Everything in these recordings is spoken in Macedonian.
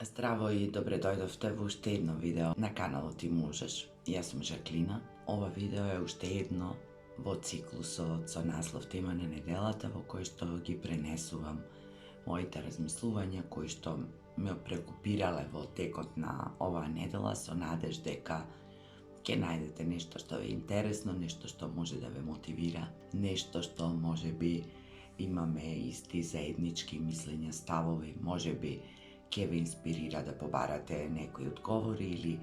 Здраво и добре дојдовте во уште едно видео на каналот Ти можеш. Јас сум Жаклина. Ова видео е уште едно во циклусот со наслов Тема на неделата, во кој што ги пренесувам моите размислувања кои што ме прекупирале во текот на оваа недела со надеж дека ќе најдете нешто што е интересно, нешто што може да ве мотивира, нешто што можеби имаме исти заеднички мислења, ставови, можеби ќе ве инспирира да побарате некои одговори или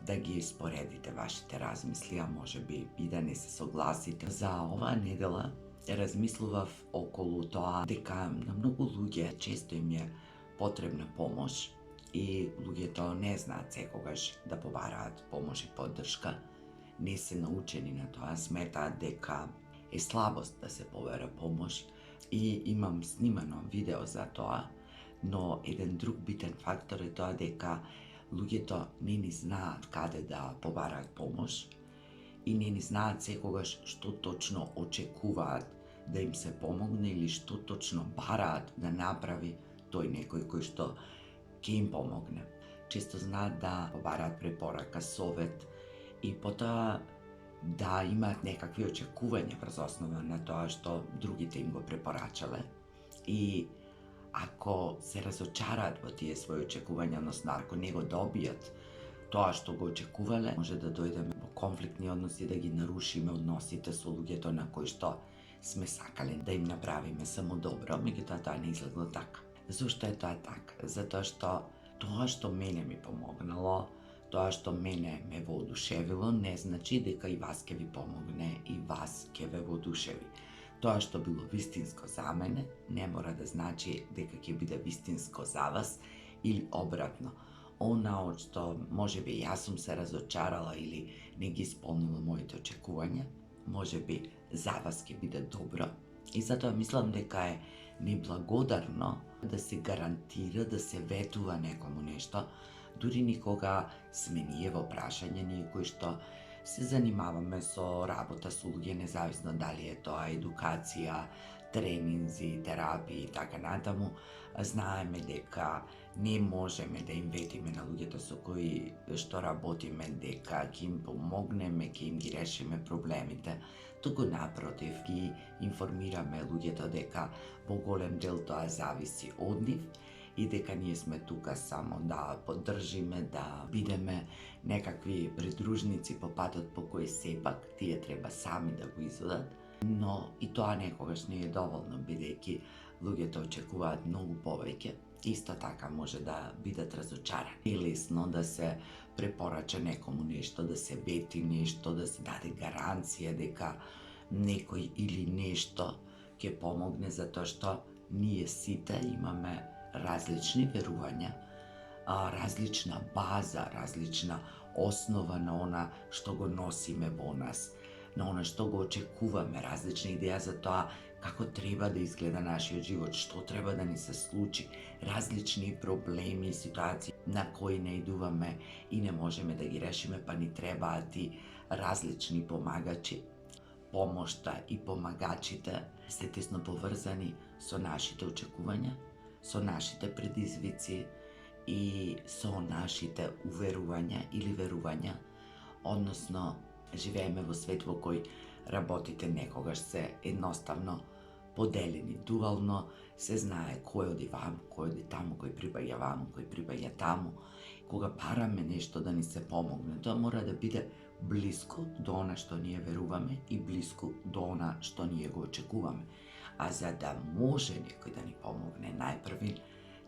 да ги споредите вашите размисли, а можеби и да не се согласите. За оваа недела размислував околу тоа дека на многу луѓе често им е потребна помош и луѓето не знаат секогаш да побараат помош и поддршка. Не се научени на тоа, сметаат дека е слабост да се побара помош и имам снимано видео за тоа, но еден друг битен фактор е тоа дека луѓето не ни знаат каде да побараат помош и не ни знаат секогаш што точно очекуваат да им се помогне или што точно бараат да направи тој некој кој што ќе им помогне. Често знаат да побараат препорака, совет и потоа да имаат некакви очекувања врз основа на тоа што другите им го препорачале. И ако се разочараат во тие своји очекувања, односно ако не го добијат тоа што го очекувале, може да дојдеме во конфликтни односи, да ги нарушиме односите со луѓето на кои што сме сакале да им направиме само добро, меѓутоа тоа не излегло така. Зошто е тоа така? Затоа што мене ми помогнало, тоа што мене ме воодушевило, не значи дека и вас ќе ви помогне и вас ќе ве воодушеви. Тоа што било вистинско за мене, не мора да значи дека ќе биде вистинско за вас или обратно. Она од што можеби јас сум се разочарала или не ги исполнила моите очекувања, можеби за вас ќе биде добро. И затоа мислам дека е неблагодарно да се гарантира, да се ветува некому нешто, дури никога сме ние во прашање, ние кои што се занимаваме со работа со луѓе, независно дали е тоа едукација, тренинзи, терапии и така натаму, знаеме дека не можеме да им ветиме на луѓето со кои што работиме дека ќе им помогнеме, ќе им ги решиме проблемите. Туку напротив, ги информираме луѓето дека во голем дел тоа зависи од нив и дека ние сме тука само да поддржиме, да бидеме некакви придружници по патот по кој сепак тие треба сами да го изведат. Но и тоа некогаш не е доволно, бидејќи луѓето очекуваат многу повеќе. Исто така може да бидат разочарани. Е лесно да се препорача некому нешто, да се вети нешто, да се даде гаранција дека некој или нешто ќе помогне, затоа што ние сите имаме различни верувања, различна база, различна основа на она што го носиме во нас, на она што го очекуваме, различна идеја за тоа како треба да изгледа нашиот живот, што треба да ни се случи, различни проблеми и ситуации на кои наидуваме и не можеме да ги решиме, па ни требаат и различни помагачи. Помошта и помагачите се тесно поврзани со нашите очекувања, со нашите предизвици и со нашите уверувања или верувања, односно живееме во свет во кој работите некогаш се едноставно поделени, дуално, се знае кој оди ваму, кој оди таму, кој прибаѓа ваму, кој прибаѓа таму. Кога бараме нешто да ни се помогне, тоа мора да биде блиско до она што ние веруваме и блиско до она што ние го очекуваме. А за да може некој да ни помогне, најпрви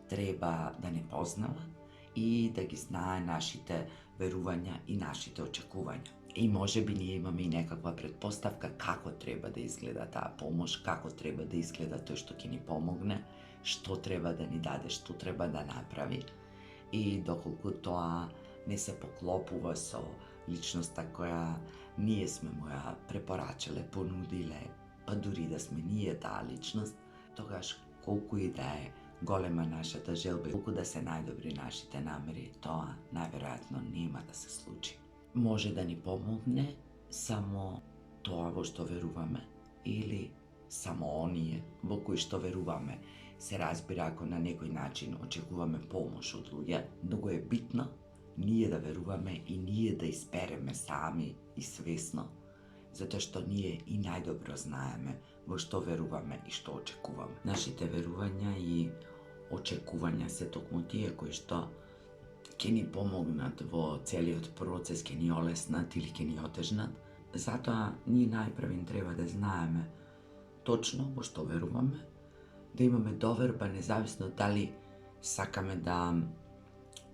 треба да не познава и да ги знае нашите верувања и нашите очекувања. И можеби ние имаме и некаква претпоставка како треба да изгледа таа помош, како треба да изгледа тој што ќе ни помогне, што треба да ни даде, што треба да направи. И доколку тоа не се поклопува со личноста која ние сме му ја препорачале, понудиле, па дури да сме ние таа личност, тогаш колку и да е голема нашата желба, колку да се најдобри нашите намери, тоа најверојатно нема да се случи. Може да ни помогне само тоа во што веруваме или само оние во кои што веруваме се разбира ако на некој начин очекуваме помош од луѓе, многу е битно ние да веруваме и ние да избереме сами и свесно, затоа што ние и најдобро знаеме во што веруваме и што очекуваме. Нашите верувања и очекувања се токму тие кои што ќе ни помогнат во целиот процес, ќе ни олеснат или ќе ни отежнат. Затоа ние најпрвин треба да знаеме точно во што веруваме, да имаме доверба независно дали сакаме да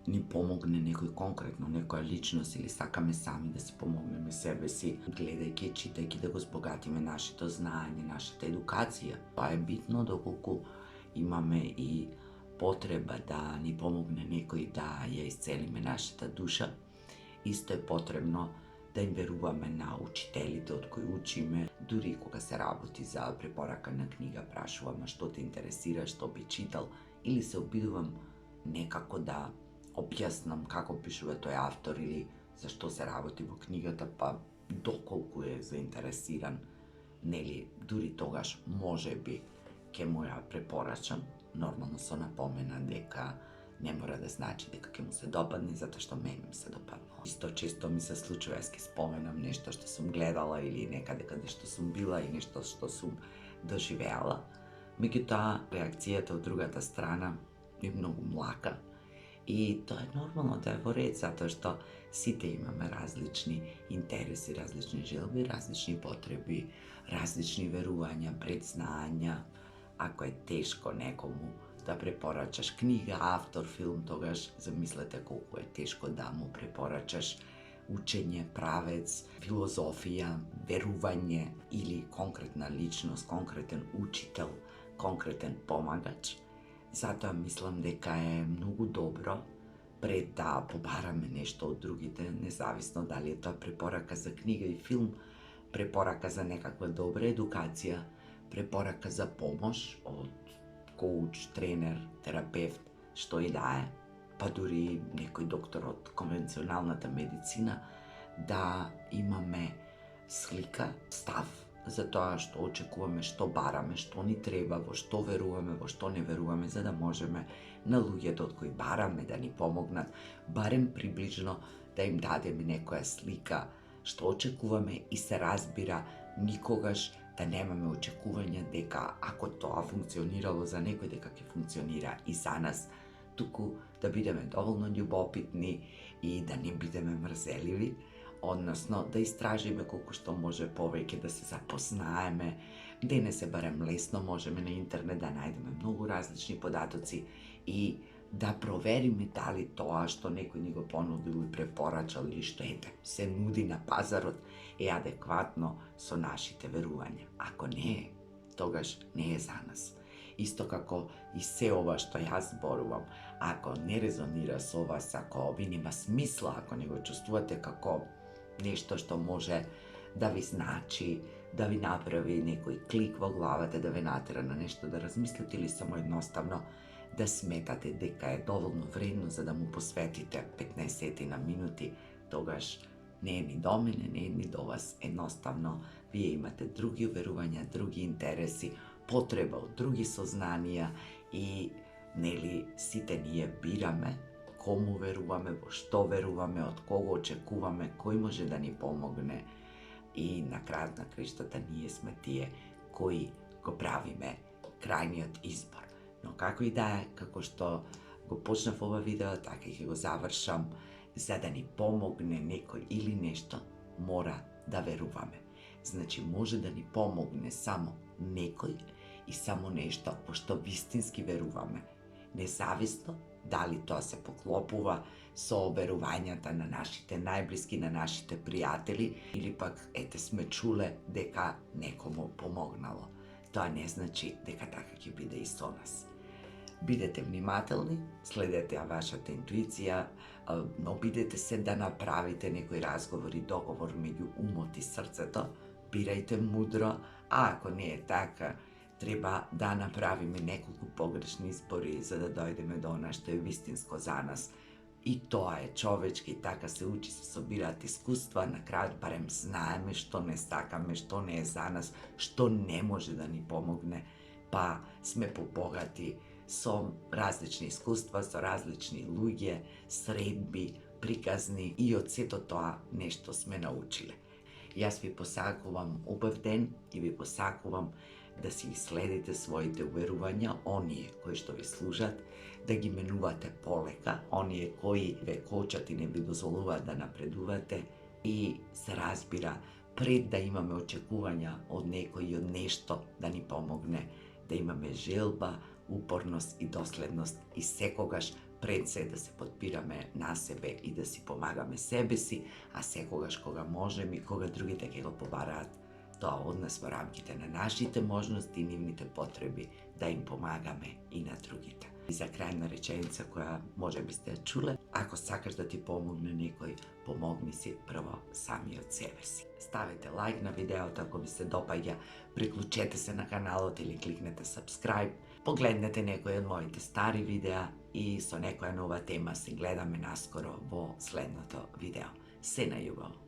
ни помогне некој конкретно, некоја личност или сакаме сами да се помогнеме себе си, гледајќи, читајќи да го збогатиме нашето знаење, нашата едукација. Тоа е битно доколку имаме и потреба да ни помогне некој да ја исцелиме нашата душа. Исто е потребно да им веруваме на учителите од кои учиме, дури кога се работи за препорака на книга, прашувам што те интересира, што би читал, или се обидувам некако да објаснам како пишува тој автор или зашто се работи во книгата, па доколку е заинтересиран, нели, дури тогаш може би ќе му ја препорачам, нормално со напомена дека не мора да значи дека ќе му се допадне, затоа што мене ми се допаднало. Исто често ми се случува, јас ќе споменам нешто што сум гледала или некаде каде што сум била и нешто што сум доживеала. Меѓутоа, реакцијата од другата страна е многу млака и тоа е нормално да е во ред, затоа што сите имаме различни интереси, различни желби, различни потреби, различни верувања, предзнања. Ако е тешко некому да препорачаш книга, автор, филм, тогаш замислете колку е тешко да му препорачаш учење, правец, филозофија, верување или конкретна личност, конкретен учител, конкретен помагач. Затоа мислам дека е многу добро пред да побараме нешто од другите, независно дали е тоа препорака за книга и филм, препорака за некаква добра едукација, препорака за помош од коуч, тренер, терапевт, што и да е, па дури некој доктор од конвенционалната медицина, да имаме слика, став за тоа што очекуваме, што бараме, што ни треба, во што веруваме, во што не веруваме, за да можеме на луѓето од кои бараме да ни помогнат, барем приближно да им дадеме некоја слика што очекуваме и се разбира никогаш да немаме очекување дека ако тоа функционирало за некој, дека ќе функционира и за нас, туку да бидеме доволно љубопитни и да не бидеме мрзеливи, односно да истражиме колку што може повеќе, да се запознаеме. Денес е барем лесно, можеме на интернет да најдеме многу различни податоци и да провериме дали тоа што некој ни го понудил и препорачал или што ете се нуди на пазарот е адекватно со нашите верувања. Ако не е, тогаш не е за нас. Исто како и се ова што јас зборувам, ако не резонира со вас, ако ви нема смисла, ако не го чувствувате како нешто што може да ви значи, да ви направи некој клик во главата, да ве натера на нешто да размислите или само едноставно да сметате дека е доволно вредно за да му посветите 15 на минути, тогаш не е ни до мене, не е ни до вас. Едноставно, вие имате други уверувања, други интереси, потреба од други сознанија и нели сите ние бираме кому веруваме, во што веруваме, од кого очекуваме, кој може да ни помогне и на крајот на краиштата ние сме тие кои го правиме крајниот избор. Но како и да е, како што го почнав ова видео, така и ќе го завршам, за да ни помогне некој или нешто, мора да веруваме. Значи, може да ни помогне само некој и само нешто во што вистински веруваме, независно дали тоа се поклопува со верувањата на нашите најблиски, на нашите пријатели, или пак ете сме чуле дека некому помогнало. Тоа не значи дека така ќе биде и со нас. Бидете внимателни, следете вашата интуиција, обидете се да направите некој разговор и договор меѓу умот и срцето, бирајте мудро, а ако не е така, треба да направиме неколку погрешни избори за да дојдеме до она што е вистинско за нас. И тоа е човечки, така се учи, се собираат искуства, на крајот барем знаеме што не сакаме, што не е за нас, што не може да ни помогне, pa sme pobogati со различни искуства, со различни луѓе, средби, приказни и од сето тоа нешто сме научиле. Јас ви посакувам убав ден и ви посакувам да си следите своите уверувања, оние кои што ви служат, да ги менувате полека, оние кои ве кочат и не ви дозволуваат да напредувате и се разбира, пред да имаме очекувања од некој и од нешто да ни помогне, да имаме желба, упорност и доследност и секогаш пред се да се подпираме на себе и да си помагаме себе си, а секогаш кога можеме и кога другите ќе го побараат тоа од нас во рамките на нашите можности и нивните потреби да им помагаме и на другите. И за крајна реченица која може би сте ја чуле, ако сакаш да ти помогне некој, помогни си прво сами од себе си. Ставете лайк на видеото ако ви се допаѓа, приклучете се на каналот или кликнете subscribe, погледнете некој од моите стари видеа и со некоја нова тема се гледаме наскоро во следното видео. Се на љубов!